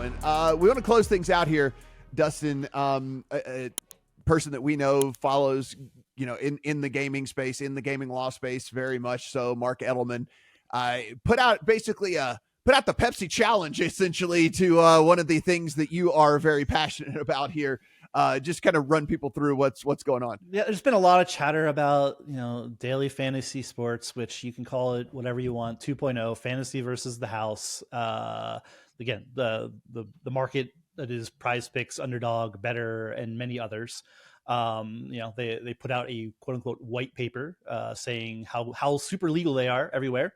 going. We want to close things out here. Dustin, a person that we know follows, in the gaming space, in the gaming law space, very much so. Mark Edelman put out the Pepsi challenge, essentially, to one of the things that you are very passionate about here. Just kind of run people through what's going on. Yeah, there's been a lot of chatter about, daily fantasy sports, which you can call it whatever you want. 2.0 fantasy versus the house. Again, the market that is Prize Picks, Underdog, Better, and many others. They put out a quote unquote white paper saying how super legal they are everywhere.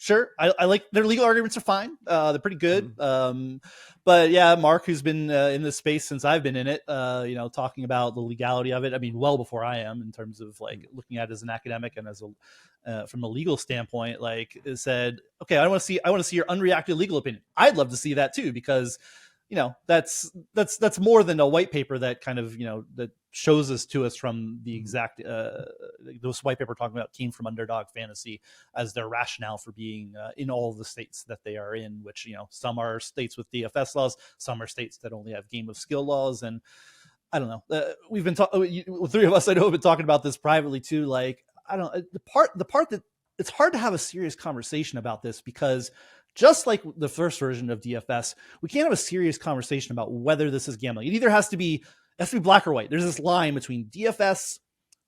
Sure, I like their legal arguments are fine. They're pretty good. But yeah, Mark, who's been in this space since I've been in it, talking about the legality of it. I mean, well before I am, in terms of like looking at it as an academic and as a from a legal standpoint, like it said, okay, I want to see your unreacted legal opinion. I'd love to see that too, because that's more than a white paper that kind of that shows us from the exact those white paper talking about came from Underdog Fantasy as their rationale for being in all of the states that they are in, which some are states with DFS laws, some are states that only have game of skill laws. And I don't know, we've been three of us I know have been talking about this privately too. Like, I don't know, the part that it's hard to have a serious conversation about this, because just like the first version of DFS, we can't have a serious conversation about whether this is gambling. It either has to be black or white. There's this line between DFS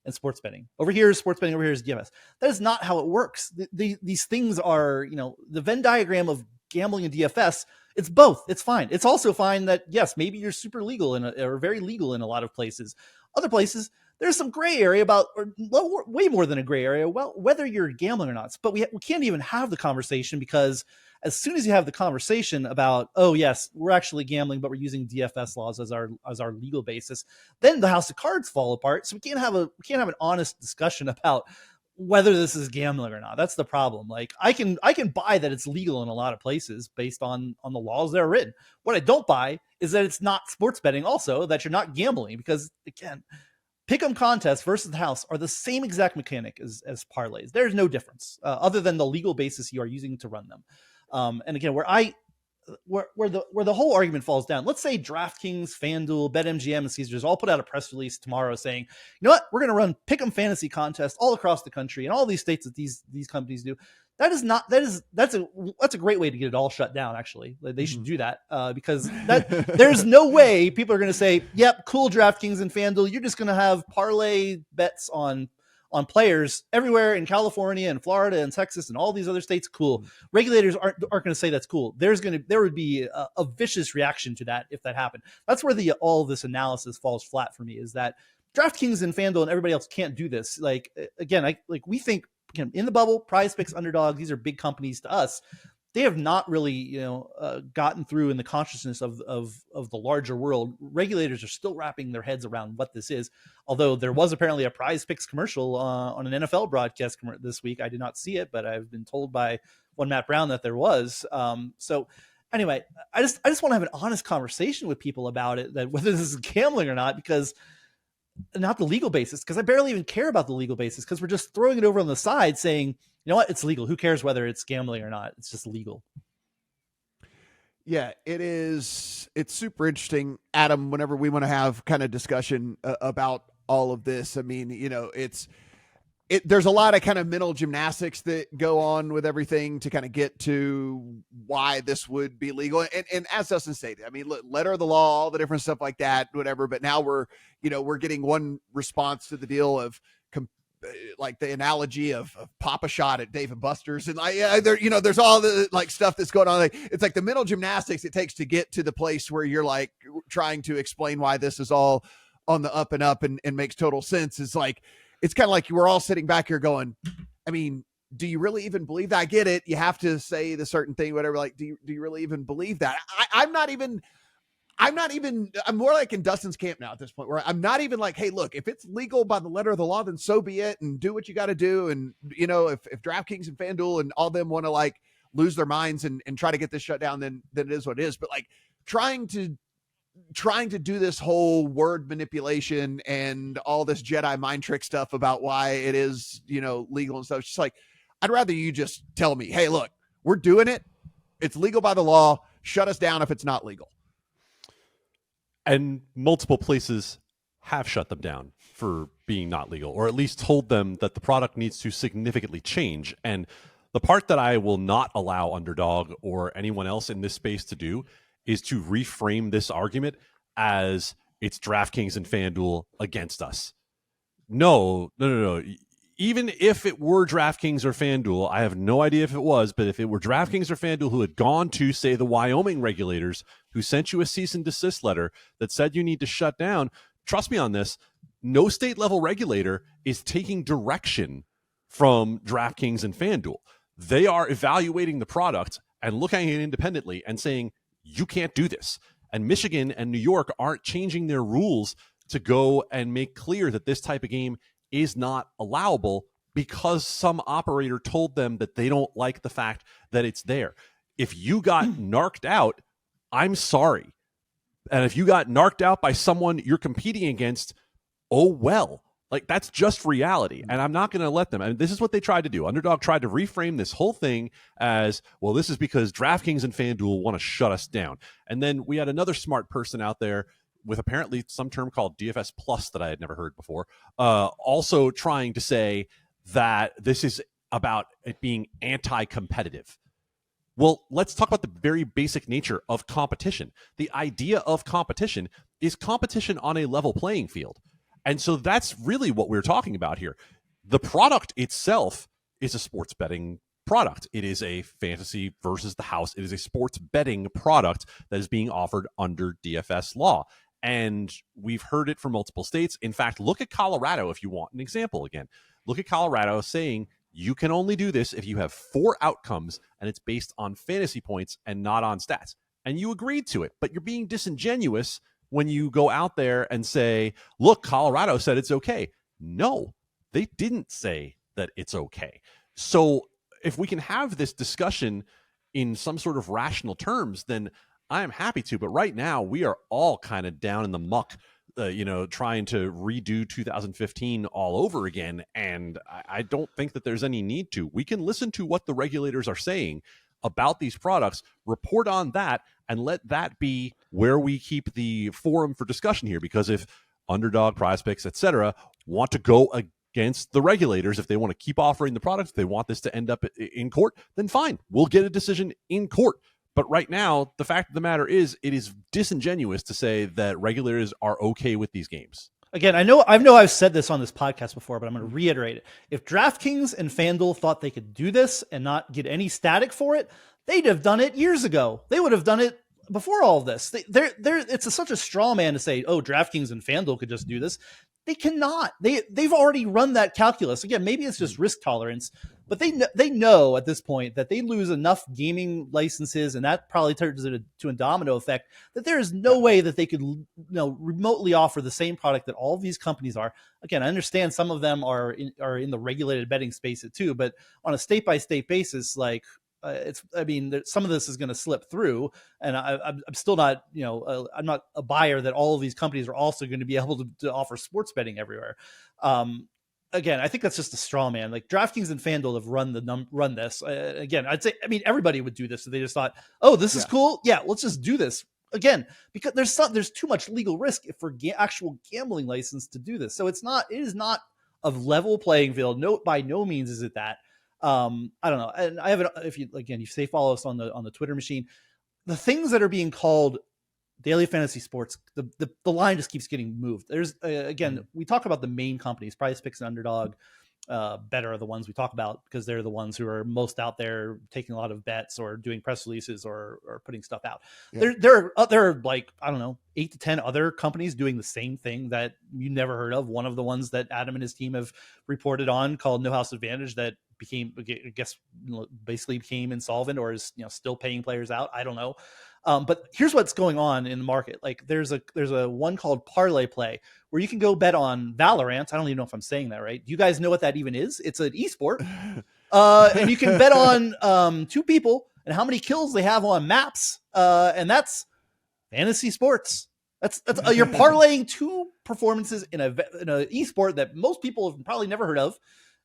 and sports betting. Over here is sports betting, over here is DFS. That is not how it works. These things are, the Venn diagram of gambling and DFS, it's both. It's fine. It's also fine that, yes, maybe you're super legal or very legal in a lot of places. Other places, there's some gray area about, or way more than a gray area, well, whether you're gambling or not. But we can't even have the conversation, because as soon as you have the conversation about, oh yes, we're actually gambling, but we're using DFS laws as our legal basis, then the house of cards fall apart. So we can't have an honest discussion about whether this is gambling or not. That's the problem. Like, I can buy that it's legal in a lot of places based on the laws that are written. What I don't buy is that it's not sports betting also, that you're not gambling, because again, pick'em contests versus the house are the same exact mechanic as parlays. There's no difference other than the legal basis you are using to run them. And again, where the whole argument falls down, let's say DraftKings, FanDuel, BetMGM, and Caesars all put out a press release tomorrow saying, you know what, we're going to run pick'em fantasy contests all across the country and all these states that these companies do. That's a great way to get it all shut down. Actually, they should do that because there's no way people are going to say, yep, cool, DraftKings and FanDuel, you're just going to have parlay bets on players everywhere in California and Florida and Texas and all these other states. Cool. Regulators aren't going to say that's cool. There would be a vicious reaction to that if that happened. That's where all this analysis falls flat for me, is that DraftKings and FanDuel and everybody else can't do this. Like, again, we think in the bubble, Prize Picks, Underdog, these are big companies to us. They have not really, gotten through in the consciousness of the larger world. Regulators are still wrapping their heads around what this is. Although there was apparently a Prize Picks commercial on an NFL broadcast this week. I did not see it, but I've been told by one Matt Brown that there was. So anyway, I just want to have an honest conversation with people about it, that whether this is gambling or not, because not the legal basis, because I barely even care about the legal basis, because we're just throwing it over on the side saying, you know what, it's legal. Who cares whether it's gambling or not? It's just legal. Yeah, it is. It's super interesting, Adam, whenever we want to have kind of discussion about all of this. I mean, there's a lot of kind of mental gymnastics that go on with everything to kind of get to why this would be legal. And as Dustin stated, I mean, letter of the law, all the different stuff like that, whatever. But now we're getting one response to the deal of like the analogy of pop a shot at Dave and Buster's, and there's all the like stuff that's going on. Like, it's like the mental gymnastics it takes to get to the place where you're like trying to explain why this is all on the up and up and makes total sense. It's like, it's kind of like we're all sitting back here going, I mean, do you really even believe that? I get it. You have to say the certain thing, whatever. Like, do you really even believe that? I'm more like in Dustin's camp now at this point, where I'm not even like, hey, look, if it's legal by the letter of the law, then so be it, and do what you got to do. And, if DraftKings and FanDuel and all them want to like lose their minds and try to get this shut down, then it is what it is. But like trying to do this whole word manipulation and all this Jedi mind trick stuff about why it is, legal and stuff. It's just like, I'd rather you just tell me, hey, look, we're doing it. It's legal by the law. shut us down if it's not legal. And multiple places have shut them down for being not legal, or at least told them that the product needs to significantly change. And the part that I will not allow Underdog or anyone else in this space to do is to reframe this argument as it's DraftKings and FanDuel against us. No. Even if it were DraftKings or FanDuel, I have no idea if it was, but if it were DraftKings or FanDuel who had gone to, say, the Wyoming regulators who sent you a cease and desist letter that said you need to shut down, trust me on this, no state level regulator is taking direction from DraftKings and FanDuel. They are evaluating the product and looking at it independently and saying, you can't do this. And Michigan and New York aren't changing their rules to go and make clear that this type of game is not allowable because some operator told them that they don't like the fact that it's there. If you got narked out, I'm sorry. And if you got narked out by someone you're competing against, oh well. Like, that's just reality. And I'm not going to let them. And this is what they tried to do. Underdog tried to reframe this whole thing as, well, this is because DraftKings and FanDuel want to shut us down. And then we had another smart person out there with apparently some term called DFS Plus that I had never heard before, also trying to say that this is about it being anti-competitive. Well, let's talk about the very basic nature of competition. The idea of competition is competition on a level playing field. And so that's really what we're talking about here. The product itself is a sports betting product. It is a fantasy versus the house. It is a sports betting product that is being offered under DFS law. And we've heard it from multiple states. In fact, look at Colorado if you want an example again. Look at Colorado saying you can only do this if you have 4 outcomes and it's based on fantasy points and not on stats. And you agreed to it, but you're being disingenuous when you go out there and say, look, Colorado said it's okay. No, they didn't say that it's okay. So if we can have this discussion in some sort of rational terms, then I am happy to. But right now, we are all kind of down in the muck, trying to redo 2015 all over again. And I don't think that there's any need to. We can listen to what the regulators are saying about these products, report on that, and let that be where we keep the forum for discussion here. Because if Underdog, PrizePicks, etc., want to go against the regulators, if they want to keep offering the products, if they want this to end up in court, then fine, we'll get a decision in court. But right now, the fact of the matter is, it is disingenuous to say that regulators are okay with these games. Again, I know I've said this on this podcast before, but I'm going to reiterate it. If DraftKings and FanDuel thought they could do this and not get any static for it, they'd have done it years ago. They would have done it before all of this. It's such a straw man to say, oh, DraftKings and FanDuel could just do this. They cannot. They've already run that calculus. Again, maybe it's just risk tolerance, but they know at this point that they lose enough gaming licenses, and that probably turns it to a domino effect, that there is no way that they could remotely offer the same product that all of these companies are. Again, I understand some of them are in the regulated betting space too, but on a state by state basis, like some of this is going to slip through, and I'm still not, I'm not a buyer that all of these companies are also going to be able to offer sports betting everywhere. Again, I think that's just a straw man. Like DraftKings and FanDuel have run this. Again, I'd say, everybody would do this. So they just thought, oh, this is cool. Yeah, let's just do this. Again, because there's too much legal risk for actual gambling license to do this. So it is not a level playing field. No, by no means is it that. I don't know. And I haven't, if you say follow us on the Twitter machine, the things that are being called daily fantasy sports, the line just keeps getting moved. There's we talk about the main companies, PrizePicks and Underdog, Betr are the ones we talk about because they're the ones who are most out there taking a lot of bets or doing press releases or putting stuff out. Yeah. There are like, I don't know, 8 to 10 other companies doing the same thing that you never heard of. One of the ones that Adam and his team have reported on called No House Advantage that basically became insolvent or is still paying players out. I don't know. But here's what's going on in the market. Like there's a one called Parlay Play where you can go bet on Valorant. I don't even know if I'm saying that right. Do you guys know what that even is? It's an esport. And you can bet on 2 people and how many kills they have on maps. And that's fantasy sports. That's you're parlaying 2 performances in a esport that most people have probably never heard of.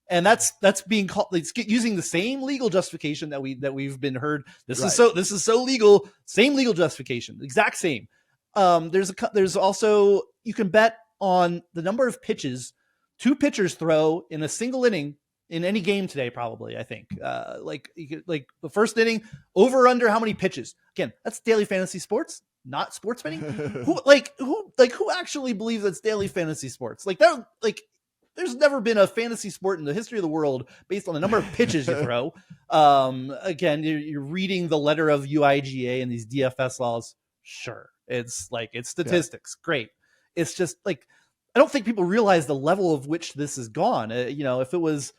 And that's being called, it's using the same legal justification that we've been heard. This Right. is so legal, same legal justification, exact same. There's also, you can bet on the number of pitches two pitchers throw in a single inning in any game today, probably. I think like the first inning, over or under how many pitches. Again, that's daily fantasy sports, not sports betting. who actually believes that's daily fantasy sports? There's never been a fantasy sport in the history of the world based on the number of pitches you throw. Again, you're reading the letter of UIGA and these DFS laws. Sure, it's statistics. Yeah. Great. It's just like, I don't think people realize the level of which this has gone. If it was,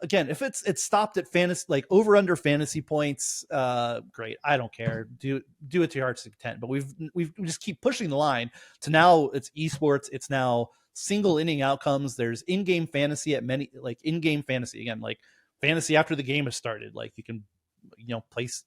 again, if it's stopped at fantasy, like over under fantasy points, great. I don't care. Do it to your heart's content. But we just keep pushing the line to now it's esports. It's now single inning outcomes. There's in-game fantasy at many, like in-game fantasy, again, like fantasy after the game has started. Like you can, place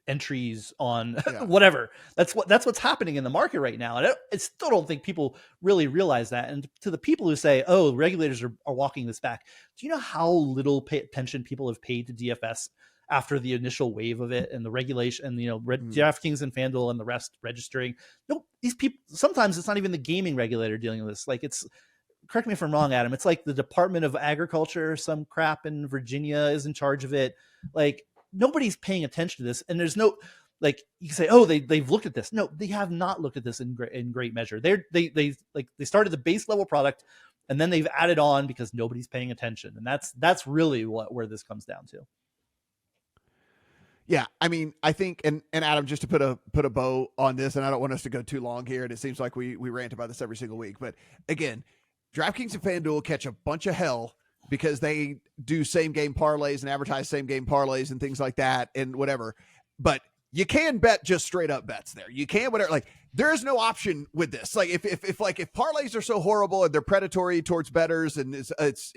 entries on whatever. That's what's happening in the market right now. And I still don't think people really realize that. And to the people who say, oh, regulators are walking this back, do you know how little attention people have paid to DFS after the initial wave of it and the regulation and, DraftKings and FanDuel and the rest registering? No, these people, sometimes it's not even the gaming regulator dealing with this. Like correct me if I'm wrong, Adam, it's like the Department of Agriculture or some crap in Virginia is in charge of it. Like nobody's paying attention to this. And there's no, like, you can say, oh, they've looked at this. No, they have not looked at this in great measure. They started the base level product and then they've added on because nobody's paying attention. And that's really where this comes down to. Yeah, I mean, I think, and Adam, just to put a bow on this, and I don't want us to go too long here, and it seems like we rant about this every single week, but again, DraftKings and FanDuel catch a bunch of hell because they do same game parlays and advertise same game parlays and things like that and whatever. But you can bet just straight up bets there. You can whatever. Like there is no option with this. Like if parlays are so horrible and they're predatory towards bettors and it's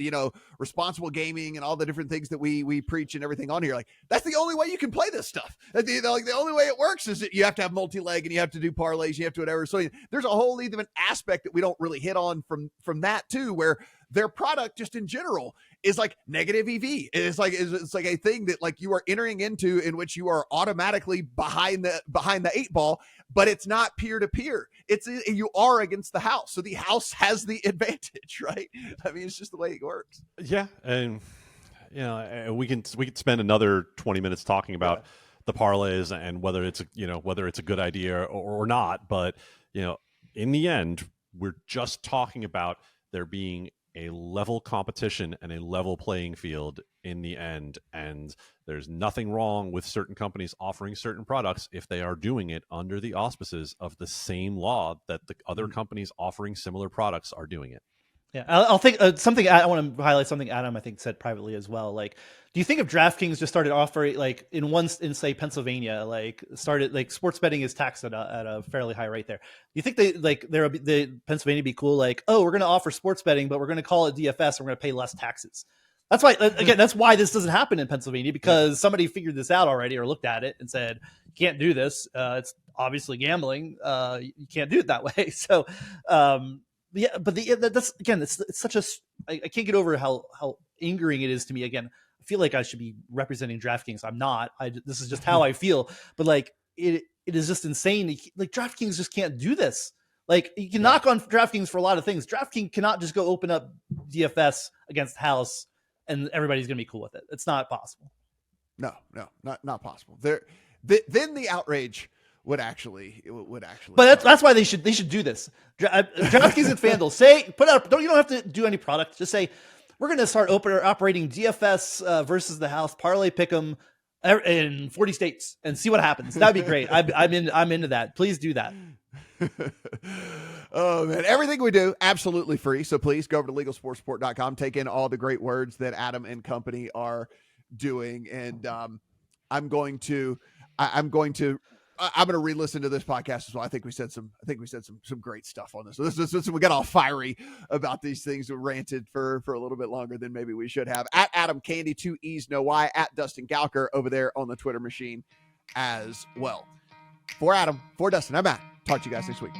responsible gaming and all the different things that we preach and everything on here, like that's the only way you can play this stuff. The only way it works is that you have to have multi-leg and you have to do parlays, you have to whatever. So there's a whole even aspect that we don't really hit on from that too, where their product just in general is like negative EV. It's like a thing that like you are entering into in which you are automatically behind the eight ball, but it's not peer to peer. You are against the house. So the house has the advantage, right? I mean, it's just the way it works. Yeah. And we can spend another 20 minutes talking about the parlays and whether it's a good idea or not. But, in the end, we're just talking about there being a level competition and a level playing field in the end. And there's nothing wrong with certain companies offering certain products if they are doing it under the auspices of the same law that the other companies offering similar products are doing it. Yeah, I'll think something. I want to highlight something Adam I think said privately as well. Like, do you think if DraftKings just started offering like in say Pennsylvania, like started like sports betting is taxed at a fairly high rate there? Do you think the Pennsylvania be cool? Like, oh, we're going to offer sports betting, but we're going to call it DFS. And we're going to pay less taxes. That's why that's why this doesn't happen in Pennsylvania, because somebody figured this out already or looked at it and said you can't do this. It's obviously gambling. You can't do it that way. So. Yeah, but that's again, it's such a. I can't get over how angering it is to me. Again, I feel like I should be representing DraftKings. I'm not. This is just how I feel. But like it is just insane. Like DraftKings just can't do this. Like you can knock on DraftKings for a lot of things. DraftKings cannot just go open up DFS against house and everybody's going to be cool with it. It's not possible. No, not possible. Then the outrage would actually. But that's why they should do this. DraftKings and FanDuel you don't have to do any product. Just say we're going to start operating DFS versus the house parlay pick'em in 40 states and see what happens. That'd be great. I'm into that. Please do that. Oh man, everything we do absolutely free. So please go over to LegalSportsReport.com. Take in all the great words that Adam and company are doing, and I'm going to re-listen to this podcast as well. I think we said some great stuff on this. So this we got all fiery about these things. We ranted for a little bit longer than maybe we should have. At Adam Candy, 2 E's, no Y. At Dustin Gowker over there on the Twitter machine as well. For Adam, for Dustin, I'm Matt. Talk to you guys next week.